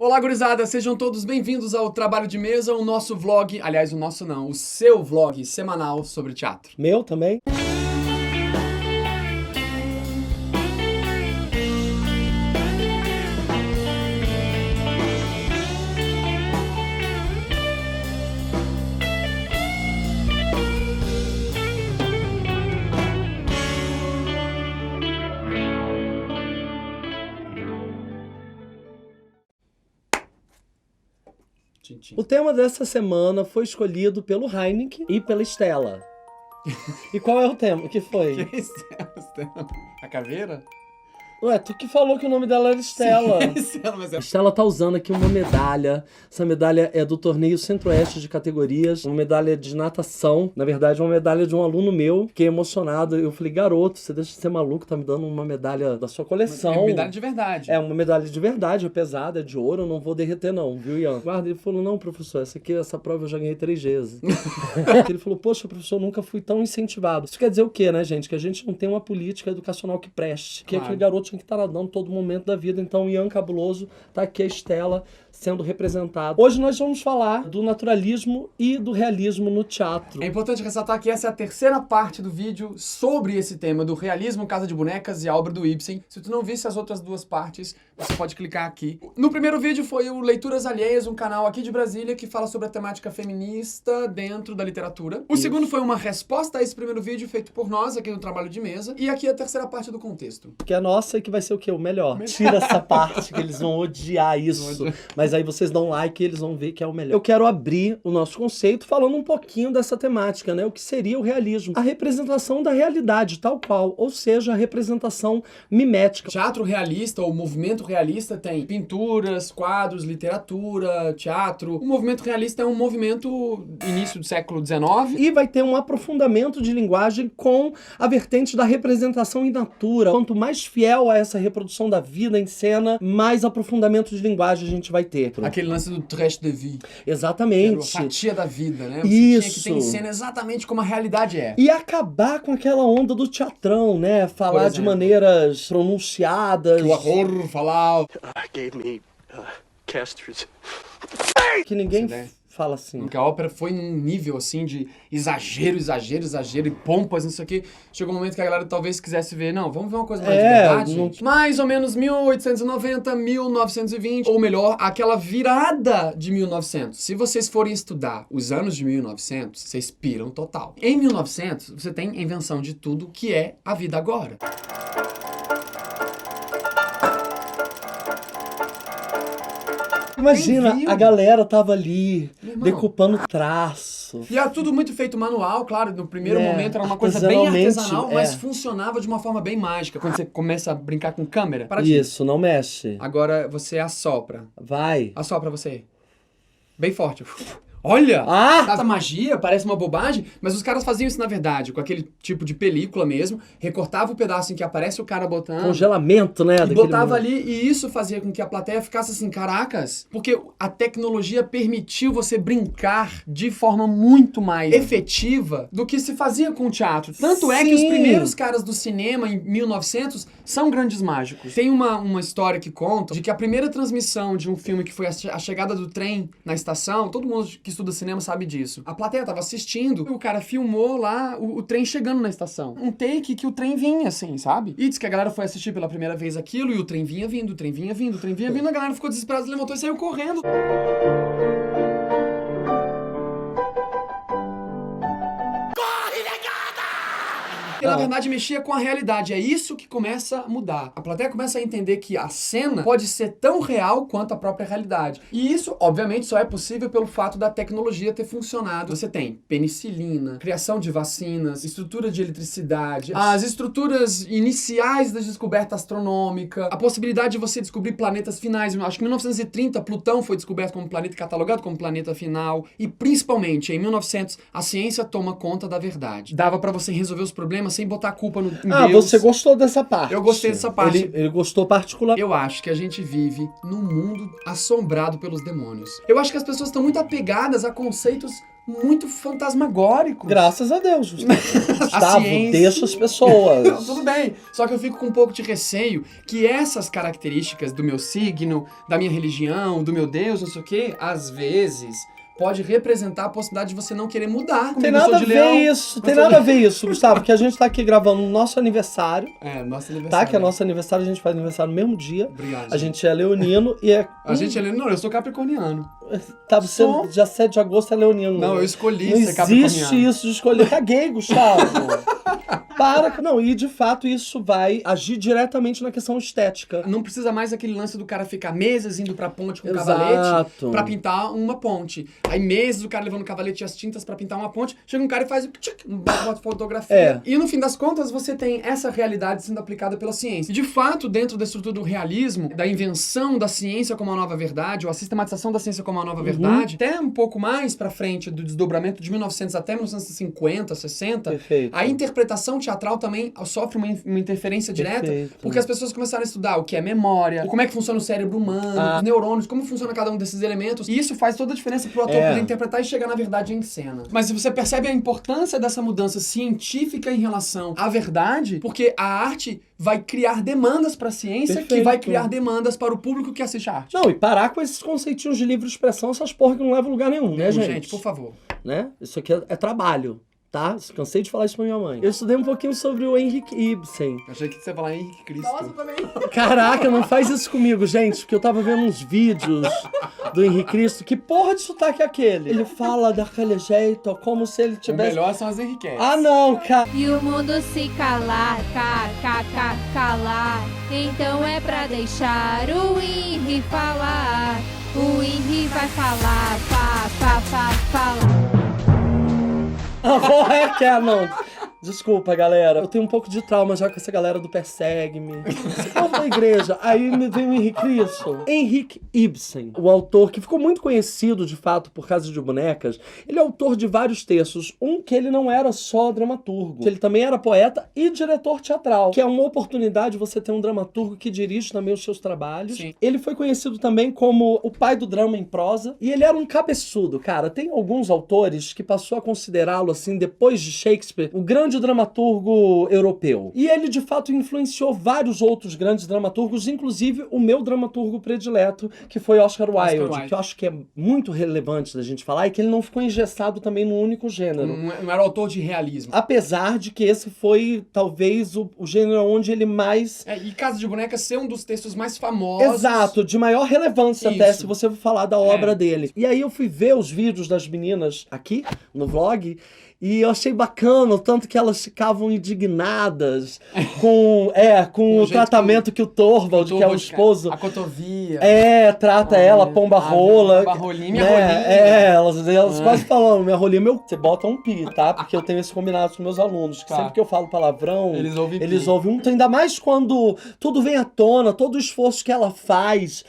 Olá, gurizada! Sejam todos bem-vindos ao Trabalho de Mesa, o nosso vlog, aliás, o nosso não, o seu vlog semanal sobre teatro. Meu também? O tema dessa semana foi escolhido pelo Heineken e pela Estela. E qual é o tema? O que foi? Que é isso? A caveira? Ué, tu que falou que o nome dela era Estela. Sim, Estela, mas A Estela tá usando aqui uma medalha. Essa medalha é do torneio Centro-Oeste de categorias. Uma medalha de natação. Na verdade, uma medalha de um aluno meu. Fiquei emocionado. Eu falei, garoto, você deixa de ser maluco, tá me dando uma medalha da sua coleção. É uma medalha de verdade. É uma medalha de verdade, é pesada, é de ouro, eu não vou derreter não, viu, Ian? Guarda, ele falou, não, professor, essa prova eu já ganhei 3 vezes. Ele falou, poxa, professor, eu nunca fui tão incentivado. Isso quer dizer o quê, né, gente? Que a gente não tem uma política educacional que preste. Que aquele garoto tinha que estar nadando todo momento da vida. Então, o Ian Cabuloso tá aqui, a Estela, sendo representada. Hoje nós vamos falar do naturalismo e do realismo no teatro. É importante ressaltar que essa é a terceira parte do vídeo sobre esse tema do realismo, Casa de Bonecas e a obra do Ibsen. Se tu não visse as outras duas partes, você pode clicar aqui. No primeiro vídeo foi o Leituras Alheias, um canal aqui de Brasília que fala sobre a temática feminista dentro da literatura. O segundo foi uma resposta a esse primeiro vídeo feito por nós aqui no Trabalho de Mesa. E aqui a terceira parte do contexto. Que é nossa e que vai ser o quê? O melhor. Tira essa parte que eles vão odiar isso. Mas aí vocês dão like e eles vão ver que é o melhor. Eu quero abrir o nosso conceito falando um pouquinho dessa temática, né? O que seria o realismo? A representação da realidade, tal qual. Ou seja, a representação mimética. Teatro realista ou movimento realista tem pinturas, quadros, literatura, teatro. O movimento realista é um movimento início do século XIX. E vai ter um aprofundamento de linguagem com a vertente da representação in natura. Quanto mais fiel a essa reprodução da vida em cena, mais aprofundamento de linguagem a gente vai ter. Aquele lance do trash de vie. Exatamente. A fatia da vida, né? Você Isso. tinha que ter em cena exatamente como a realidade é. E acabar com aquela onda do teatrão, né? Falar de maneiras pronunciadas. Que o horror falava. Gave me casters. Que ninguém fala assim. Porque a ópera foi num nível, assim, de exagero e pompas, não sei o quê. Chegou um momento que a galera talvez quisesse ver, não, vamos ver uma coisa mais de verdade, gente. Mais ou menos 1890, 1920, ou melhor, aquela virada de 1900. Se vocês forem estudar os anos de 1900, vocês piram total. Em 1900, você tem a invenção de tudo que é a vida agora. Imagina, a galera tava ali, decupando traço. E era tudo muito feito manual, claro, no primeiro momento era uma coisa bem artesanal, mas funcionava de uma forma bem mágica. Quando você começa a brincar com câmera, para isso, não mexe. Agora você assopra. Vai. Assopra você. Bem forte. Olha! Essa magia parece uma bobagem, mas os caras faziam isso na verdade, com aquele tipo de película mesmo, recortava o pedaço em que aparece o cara botando. Congelamento, né? E botava ali, e isso fazia com que a plateia ficasse assim, caracas, porque a tecnologia permitiu você brincar de forma muito mais efetiva do que se fazia com o teatro. Tanto é que os primeiros caras do cinema, em 1900, são grandes mágicos. Tem uma história que conta de que a primeira transmissão de um filme que foi a chegada do trem na estação, todo mundo que estuda cinema sabe disso. A plateia tava assistindo e o cara filmou lá o trem chegando na estação. Um take que o trem vinha, assim, sabe? E diz que a galera foi assistir pela primeira vez aquilo e o trem vinha vindo, o trem vinha vindo, o trem vinha vindo. A galera ficou desesperada, levantou e saiu correndo. Que na verdade mexia com a realidade. É isso que começa a mudar. A plateia começa a entender que a cena pode ser tão real quanto a própria realidade. E isso, obviamente, só é possível pelo fato da tecnologia ter funcionado. Você tem penicilina, criação de vacinas, estrutura de eletricidade, as estruturas iniciais da descoberta astronômica, a possibilidade de você descobrir planetas finais. Acho que em 1930, Plutão foi descoberto como planeta, catalogado como planeta final. E principalmente, em 1900, a ciência toma conta da verdade. Dava pra você resolver os problemas sem botar a culpa no Deus. Você gostou dessa parte? Eu gostei dessa parte. Ele gostou particular. Eu acho que a gente vive num mundo assombrado pelos demônios. Eu acho que as pessoas estão muito apegadas a conceitos muito fantasmagóricos. Graças a Deus, Gustavo. A Gustavo, ciência... deixa as pessoas. Não, tudo bem. Só que eu fico com um pouco de receio que essas características do meu signo, da minha religião, do meu Deus, não sei o quê, às vezes pode representar a possibilidade de você não querer mudar. Tem nada a ver isso, tem nada a ver isso, Gustavo, porque a gente tá aqui gravando o nosso aniversário. Nosso aniversário. Tá, que é nosso aniversário, a gente faz aniversário no mesmo dia. Obrigado. A gente é leonino e é... A gente é leonino? Não, eu sou capricorniano. Tá, você dia 7 de agosto é leonino. Não, eu escolhi não ser capricorniano. Não existe isso de escolher. Caguei, Gustavo. Para. Não, e de fato isso vai agir diretamente na questão estética. Não precisa mais aquele lance do cara ficar meses indo pra ponte com o Exato. cavalete pra pintar uma ponte. Aí meses o cara levando o cavalete e as tintas pra pintar uma ponte. Chega um cara e faz uma fotografia. E no fim das contas você tem essa realidade sendo aplicada pela ciência. E de fato, dentro da estrutura do realismo, da invenção da ciência como uma nova verdade, ou a sistematização da ciência como uma nova verdade, até um pouco mais pra frente do desdobramento de 1900 até 1950, 60, Perfeito. a interpretação teatral também sofre uma interferência direta, porque as pessoas começaram a estudar o que é memória, como é que funciona o cérebro humano, os neurônios, como funciona cada um desses elementos, e isso faz toda a diferença pro ator poder interpretar e chegar na verdade em cena. Mas se você percebe a importância dessa mudança científica em relação à verdade, porque a arte vai criar demandas pra ciência, que vai criar demandas para o público que assiste a arte. Não, e parar com esses conceitinhos de livre expressão, essas porra que não levam a lugar nenhum, né, gente? Gente, por favor. Né? Isso aqui é trabalho. Tá? Cansei de falar isso pra minha mãe. Eu estudei um pouquinho sobre o Henrik Ibsen. Achei que você ia falar Henrique Cristo. Nossa, também. Caraca, não faz isso comigo, gente, porque eu tava vendo uns vídeos do Henrique Cristo. Que porra de sotaque é aquele? Ele fala daquele jeito, como se ele O tivesse... melhor são as Henriquetes. Ah, não, cara. E o mundo se calar, calar. Então é pra deixar o Henry falar. O Henry vai falar, falar. A porra é que é, não. Desculpa, galera. Eu tenho um pouco de trauma já com essa galera do Persegue-me. Esse povo da igreja. Aí me veio o Henrique Cristo. Henrik Ibsen, o autor que ficou muito conhecido, de fato, por Casa de Bonecas. Ele é autor de vários textos. Um que ele não era só dramaturgo. Ele também era poeta e diretor teatral. Que é uma oportunidade você ter um dramaturgo que dirige também os seus trabalhos. Sim. Ele foi conhecido também como o pai do drama em prosa. E ele era um cabeçudo, cara. Tem alguns autores que passou a considerá-lo, assim, depois de Shakespeare, o grande dramaturgo europeu. E ele, de fato, influenciou vários outros grandes dramaturgos, inclusive o meu dramaturgo predileto, que foi Oscar Wilde, que eu acho que é muito relevante da gente falar, e que ele não ficou engessado também num único gênero. Não era autor de realismo. Apesar de que esse foi, talvez, o gênero onde ele mais... E Casa de Bonecas ser um dos textos mais famosos. Exato, de maior relevância Isso. até, se você for falar da obra dele. E aí eu fui ver os vídeos das meninas aqui, no vlog, e eu achei bacana o tanto que elas ficavam indignadas com o tratamento que o Torvald, que é o esposo... A cotovia. Trata ela, pomba rola. Pomba rolinha, minha né? rolinha. Elas quase falando, minha rolinha, você bota um pi, tá? Porque eu tenho esse combinado com meus alunos, que sempre que eu falo palavrão, eles ouvem um. Ainda mais quando tudo vem à tona, todo o esforço que ela faz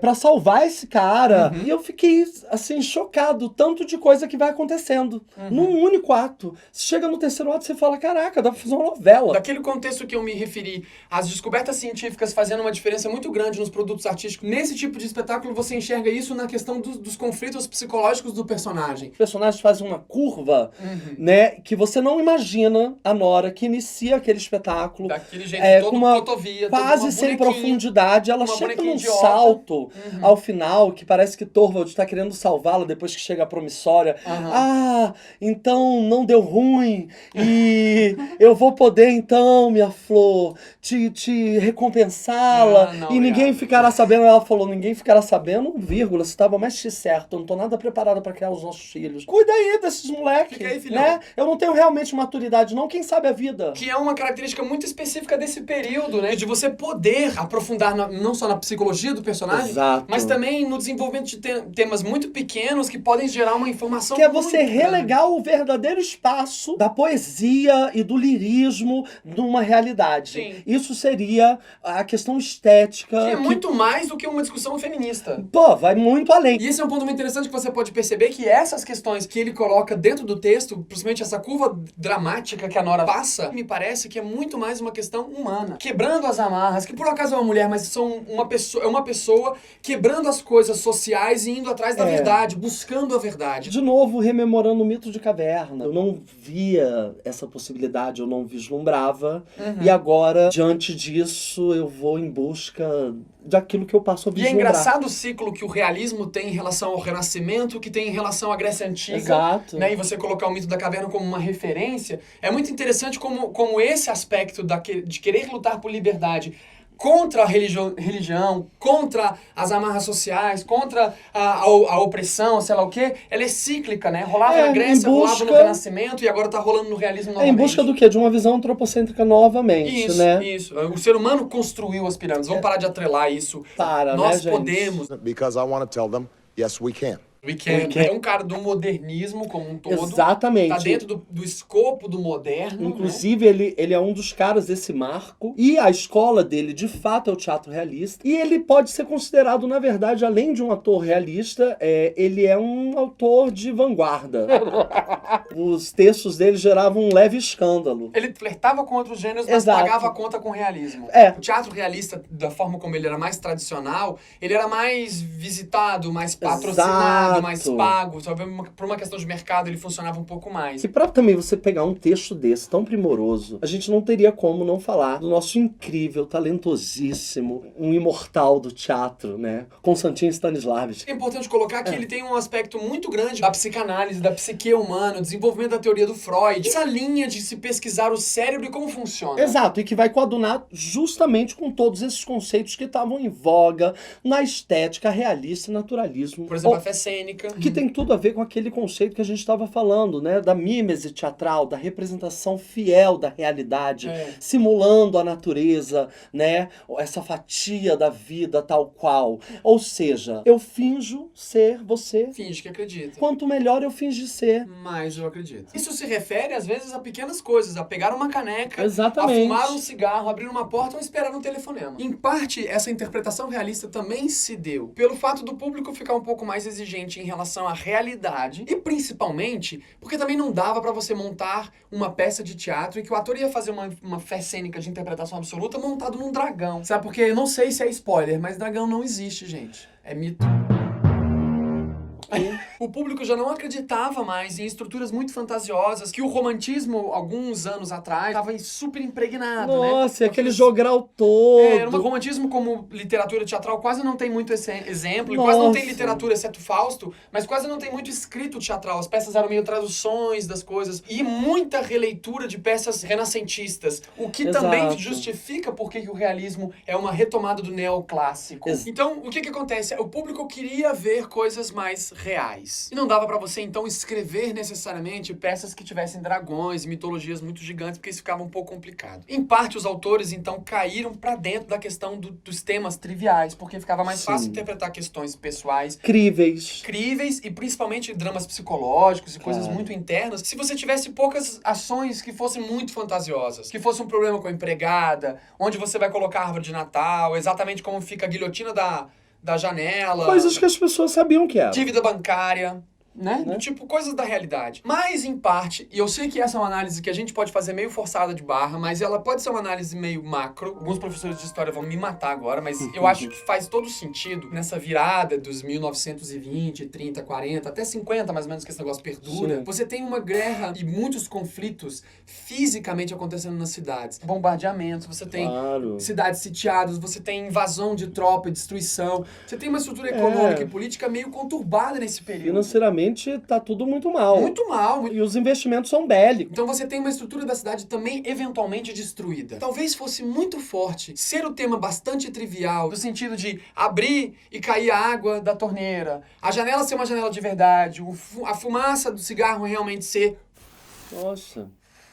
pra salvar esse cara. E eu fiquei, assim, chocado, tanto de coisa que vai acontecendo. Num único ato. Você chega no terceiro ato e você fala, caraca, dá pra fazer uma novela. Daquele contexto que eu me referi, as descobertas científicas fazendo uma diferença muito grande nos produtos artísticos, nesse tipo de espetáculo você enxerga isso na questão dos conflitos psicológicos do personagem. Os personagens fazem uma curva, né, que você não imagina a Nora que inicia aquele espetáculo. Daquele jeito, todo com uma cotovia, quase sem profundidade. Ela chega num idiota. salto ao final, que parece que Torvald tá querendo salvá-la depois que chega a promissória. Ah, então não deu ruim, e eu vou poder então, minha flor, te recompensá-la, e ninguém ficará sabendo. Ela falou, ninguém ficará sabendo, vírgula, você estava mais que certo, eu não tô nada preparada pra criar os nossos filhos. Cuida aí desses moleques, Fica aí, filhão. né? Eu não tenho realmente maturidade não, quem sabe a vida. Que é uma característica muito específica desse período, né? De você poder aprofundar não só na psicologia do personagem, Exato. mas também no desenvolvimento de temas muito pequenos que podem gerar uma informação Que é muito você grande. relegar o verdadeiro verdadeiro espaço da poesia e do lirismo numa realidade. Sim. Isso seria a questão estética. Que é muito mais do que uma discussão feminista. Pô, vai muito além. E esse é um ponto muito interessante que você pode perceber que essas questões que ele coloca dentro do texto, principalmente essa curva dramática que a Nora passa, me parece que é muito mais uma questão humana. Quebrando as amarras, que por acaso é uma mulher, mas é uma pessoa quebrando as coisas sociais e indo atrás da verdade, buscando a verdade. De novo, rememorando o mito de caverna. Eu não via essa possibilidade, eu não vislumbrava. E agora, diante disso, eu vou em busca daquilo que eu passo a E vislumbrar. é engraçado o ciclo que o realismo tem em relação ao Renascimento, que tem em relação à Grécia Antiga. Exato. Né? E você colocar o mito da caverna como uma referência. É muito interessante como esse aspecto de querer lutar por liberdade contra a religião, contra as amarras sociais, contra a opressão, sei lá o quê, ela é cíclica, né? Rolava na Grécia, rolava no Renascimento e agora tá rolando no realismo novamente. Em busca do quê? De uma visão antropocêntrica novamente, isso, né? Isso. O ser humano construiu as pirâmides. Vamos parar de atrelar isso. Nós né, podemos. Because I want to tell them, yes, we can. We can. É um cara do modernismo como um todo. Exatamente. Tá dentro do escopo do moderno. Inclusive, né? ele é um dos caras desse marco. E a escola dele, de fato, é o teatro realista. E ele pode ser considerado, na verdade, além de um ator realista, ele é um autor de vanguarda. Os textos dele geravam um leve escândalo. Ele flertava com outros gêneros, mas Exato. pagava a conta com realismo. O teatro realista, da forma como ele era mais tradicional, ele era mais visitado, mais patrocinado, mais pago. Só por uma questão de mercado, ele funcionava um pouco mais. E pra também você pegar um texto desse tão primoroso, a gente não teria como não falar do nosso incrível, talentosíssimo, um imortal do teatro, né? Konstantin Stanislavski. É importante colocar que ele tem um aspecto muito grande da psicanálise, da psique humana, o desenvolvimento da teoria do Freud. Essa linha de se pesquisar o cérebro e como funciona. Exato, e que vai coadunar justamente com todos esses conceitos que estavam em voga na estética realista e naturalismo. Por exemplo, a fé cênica. Que tem tudo a ver com aquele conceito que a gente estava falando, né? Da mímese teatral, da representação fiel da realidade, simulando a natureza, né? Essa fatia da vida tal qual. Ou seja, eu finjo ser você. Finge que acredita. Quanto melhor eu finge ser. Mais eu acredito. Isso se refere, às vezes, a pequenas coisas. A pegar uma caneca, Exatamente. a fumar um cigarro, abrir uma porta ou esperar um telefonema. Em parte, essa interpretação realista também se deu pelo fato do público ficar um pouco mais exigente em relação à realidade e principalmente porque também não dava pra você montar uma peça de teatro e que o ator ia fazer uma fé cênica de interpretação absoluta montado num dragão. Sabe? Porque eu não sei se é spoiler, mas dragão não existe, gente. É mito. O público já não acreditava mais em estruturas muito fantasiosas, que o romantismo, alguns anos atrás, estava super impregnado, né? Nossa, e aquele jogral todo. Era um romantismo como literatura teatral, quase não tem muito esse exemplo, e quase não tem literatura, exceto Fausto, mas quase não tem muito escrito teatral. As peças eram meio traduções das coisas, e muita releitura de peças renascentistas, o que também justifica porque que o realismo é uma retomada do neoclássico. Então, o que acontece? O público queria ver coisas mais reais. E não dava pra você, então, escrever necessariamente peças que tivessem dragões, mitologias muito gigantes, porque isso ficava um pouco complicado. Em parte, os autores, então, caíram pra dentro da questão dos temas triviais, porque ficava mais fácil interpretar questões pessoais. Críveis e principalmente dramas psicológicos e coisas muito internas. Se você tivesse poucas ações que fossem muito fantasiosas, que fosse um problema com a empregada, onde você vai colocar a árvore de Natal, exatamente como fica a guilhotina da janela. Coisas que as pessoas sabiam que era. Dívida bancária, né? Tipo, coisas da realidade. Mas, em parte, e eu sei que essa é uma análise que a gente pode fazer meio forçada de barra, mas ela pode ser uma análise meio macro. Alguns professores de história vão me matar agora, mas eu acho que faz todo sentido nessa virada dos 1920, 30, 40, até 50, mais ou menos, que esse negócio perdura. Sim. Você tem uma guerra e muitos conflitos fisicamente acontecendo nas cidades. Bombardeamentos, você tem cidades sitiadas, você tem invasão de tropa e destruição. Você tem uma estrutura econômica e política meio conturbada nesse período. Financeiramente, tá tudo muito mal. Muito mal. E os investimentos são bélicos. Então você tem uma estrutura da cidade também eventualmente destruída. Talvez fosse muito forte ser o tema bastante trivial, no sentido de abrir e cair a água da torneira, a janela ser uma janela de verdade, a fumaça do cigarro realmente ser... Nossa...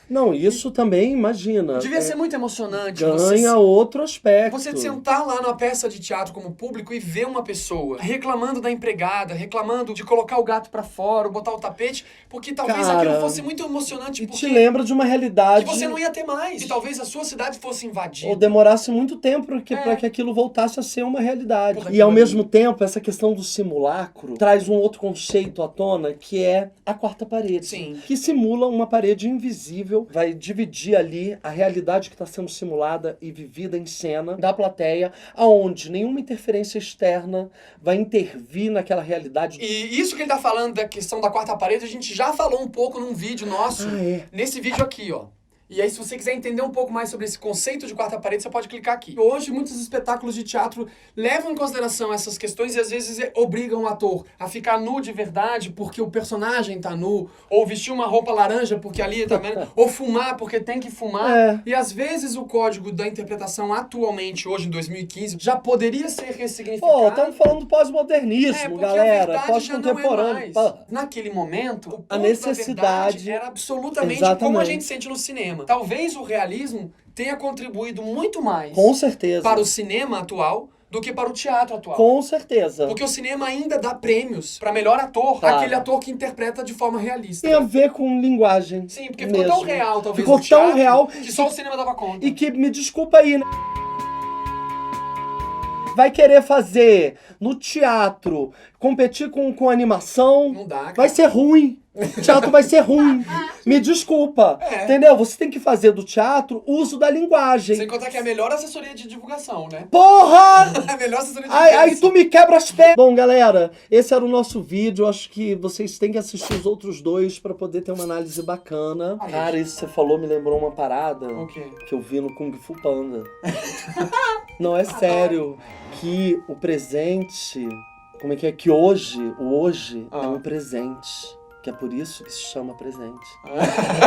Não, isso também, imagina. Devia ser muito emocionante. Ganha outro aspecto. Você sentar lá numa peça de teatro como público e ver uma pessoa reclamando da empregada, reclamando de colocar o gato pra fora, ou botar o tapete, porque talvez Cara, aquilo fosse muito emocionante, E porque te lembra de uma realidade. que você não ia ter mais. E talvez a sua cidade fosse invadida. Ou demorasse muito tempo pra que aquilo voltasse a ser uma realidade. Porra, E ao que mesmo tempo, essa questão do simulacro traz um outro conceito à tona, que é a quarta parede. Sim. Que simula uma parede invisível, vai dividir ali a realidade que está sendo simulada e vivida em cena da plateia, aonde nenhuma interferência externa vai intervir naquela realidade. E isso que ele tá falando da questão da quarta parede, a gente já falou um pouco num vídeo nosso. Ah, é. Nesse vídeo aqui, ó. E aí, se você quiser entender um pouco mais sobre esse conceito de quarta parede, você pode clicar aqui. Hoje, muitos espetáculos de teatro levam em consideração essas questões e às vezes obrigam o ator a ficar nu de verdade porque o personagem tá nu, ou vestir uma roupa laranja porque ali tá vendo, ou fumar porque tem que fumar. É. E às vezes o código da interpretação atualmente, hoje em 2015, já poderia ser ressignificado. Pô, estamos falando do pós-modernismo, porque galera. a verdade já não é Pós-contemporâneo. mais. Pô, Naquele momento, o ponto A necessidade- da verdade era absolutamente Exatamente. como a gente sente no cinema. Talvez o realismo tenha contribuído muito mais Com certeza. para o cinema atual do que para o teatro atual. Com certeza. Porque o cinema ainda dá prêmios para melhor ator, Claro. aquele ator que interpreta de forma realista. Tem a ver com linguagem. Sim, porque ficou tão mesmo. real, talvez, Ficou o teatro, tão real que só o cinema dava conta. E que, me desculpa aí, né? Vai querer fazer no teatro, competir com animação, Não dá, cara. vai ser ruim. O teatro vai ser ruim. Me desculpa. É. Entendeu? Você tem que fazer do teatro uso da linguagem. Sem contar que é a melhor assessoria de divulgação, né? Porra! A melhor assessoria de Aí divulgação. tu me quebra as pernas. Bom, galera, esse era o nosso vídeo. Eu acho que vocês têm que assistir os outros dois pra poder ter uma análise bacana. Ai, Cara, isso que você falou me lembrou uma parada O quê? que eu vi no Kung Fu Panda. Não, é sério. Que o presente... Como é que é? Que hoje, o hoje é um presente. Que é por isso que se chama presente.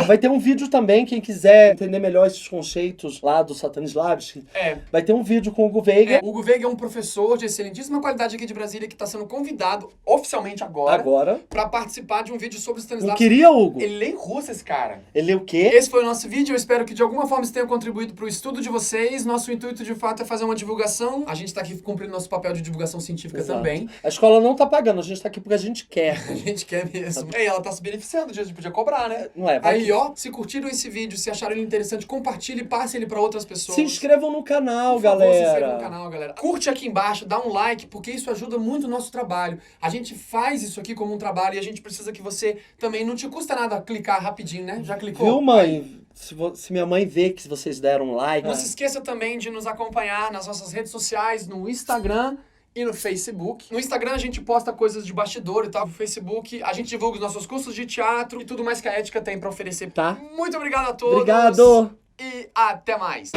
Vai ter um vídeo também, quem quiser entender melhor esses conceitos lá do Satanislavski. Vai ter um vídeo com o Hugo Veiga. Hugo Veiga é um professor de excelentíssima qualidade aqui de Brasília que está sendo convidado oficialmente agora para participar de um vídeo sobre Não Stanislavski. queria, Hugo? Ele lê russo, esse cara. Ele é o quê? Esse foi o nosso vídeo, eu espero que de alguma forma isso tenha contribuído para o estudo de vocês. Nosso intuito, de fato, é fazer uma divulgação. A gente está aqui cumprindo nosso papel de divulgação científica Exato. também. A escola não tá pagando, a gente tá aqui porque a gente quer. A gente quer mesmo. E ela tá se beneficiando, a gente podia cobrar, né? Não é? Vai Aí, que- ó, se curtiram esse vídeo, se acharam ele interessante, compartilhe e passe ele para outras pessoas. Se inscrevam no canal, Por favor, galera. se inscreva no canal, galera. Curte aqui embaixo, dá um like, porque isso ajuda muito o nosso trabalho. A gente faz isso aqui como um trabalho e a gente precisa que você também... Não te custa nada clicar rapidinho, né? Já clicou? Viu, mãe? Se minha mãe vê que vocês deram um like... Não se esqueça também de nos acompanhar nas nossas redes sociais, no Instagram e no Facebook. No Instagram a gente posta coisas de bastidor e tal. No Facebook a gente divulga os nossos cursos de teatro e tudo mais que a Ética tem pra oferecer. Tá. Muito obrigado a todos. Obrigado. E até mais.